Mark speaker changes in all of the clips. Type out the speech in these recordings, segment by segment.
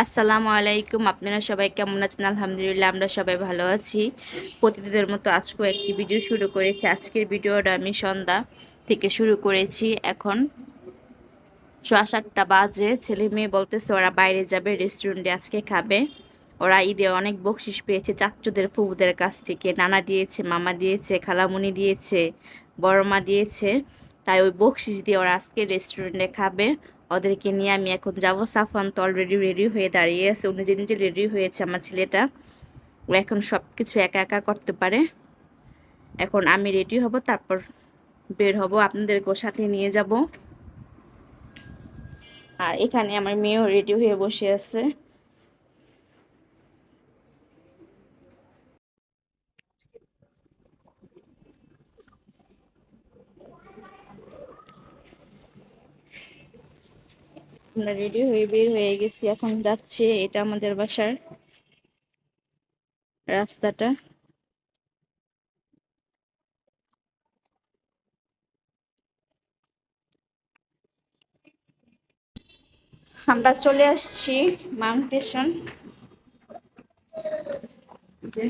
Speaker 1: আসসালামু আলাইকুম। আপনারা সবাই কেমন আছেন? আলহামদুলিল্লাহ আমরা সবাই ভালো আছি। প্রতিদিনের মতো আজকেও একটি ভিডিও শুরু করেছি। আজকের ভিডিওটা আমি সন্ধ্যা থেকে শুরু করেছি। এখন 7:30 বাজে। ছেলে মেয়ে বলতেছে ওরা বাইরে যাবে, রেস্টুরেন্টে আজকে খাবে। ওরা ঈদে অনেক বকশিস পেয়েছে চাচ্চুদের ফুফুদের কাছ থেকে। নানা দিয়েছে, মামা দিয়েছে, খালামুনি দিয়েছে, বড় মা দিয়েছে। তাই ওই বকশিস দিয়ে ওরা আজকে রেস্টুরেন্টে খাবে। ওদেরকে নিয়ে আমি এখন যাব। সাফান তো অলরেডি রেডি হয়ে দাঁড়িয়ে আছে। ও নিজে নিজে রেডি হয়েছে আমার ছেলেটা। ও এখন সব কিছু একা একা করতে পারে। এখন আমি রেডি হব, তারপর বের হব, আপনাদেরকেও সাথে নিয়ে যাব। আর এখানে আমার মেয়েও রেডি হয়ে বসে আছে। আমরা রেডি হয়ে বের হয়ে গেছি, এখন যাচ্ছে। এটা আমাদের বাসার রাস্তাটা। আমরা চলে আসছি মাউন্ট স্টেশন। যে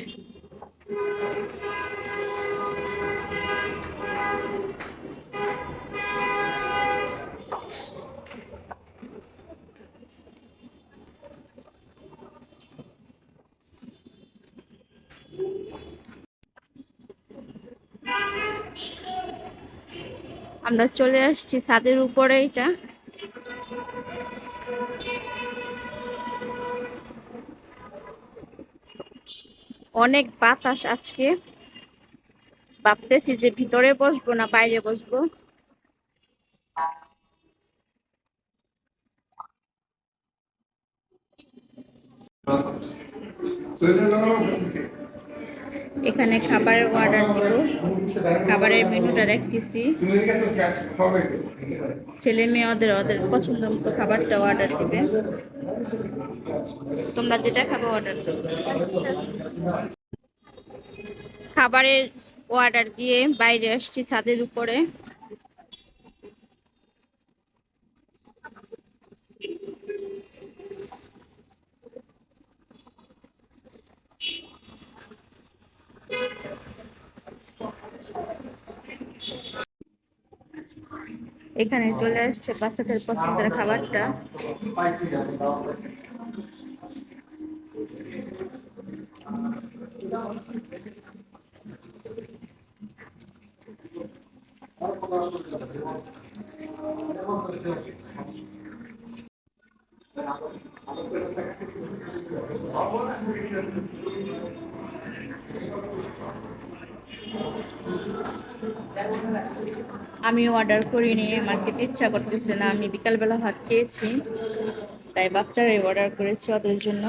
Speaker 1: আমরা চলে আসছি ছাদের উপরে। এটা অনেক বাতাস আজকে। ভাবতেছি যে ভিতরে বসবো না বাইরে বসবো। এখানে খাবারের অর্ডার দিব। খাবারের মেনুটা দেখতেছি। ছেলে মেয়ে ওদের ওদের পছন্দ মতো খাবারটা অর্ডার দিবে। তোমরা যেটা খাবে অর্ডার দেবে। খাবারের অর্ডার দিয়ে বাইরে আসছি ছাদের উপরে। এখানে চলে আসছে বাচ্চাদের পছন্দের খাবারটা। আমি অর্ডার করিনি, আমার খেতে ইচ্ছা করতেছে না। আমি বিকালবেলা ভাত খেয়েছি, তাই বাচ্চারাই অর্ডার করেছি ওদের জন্য।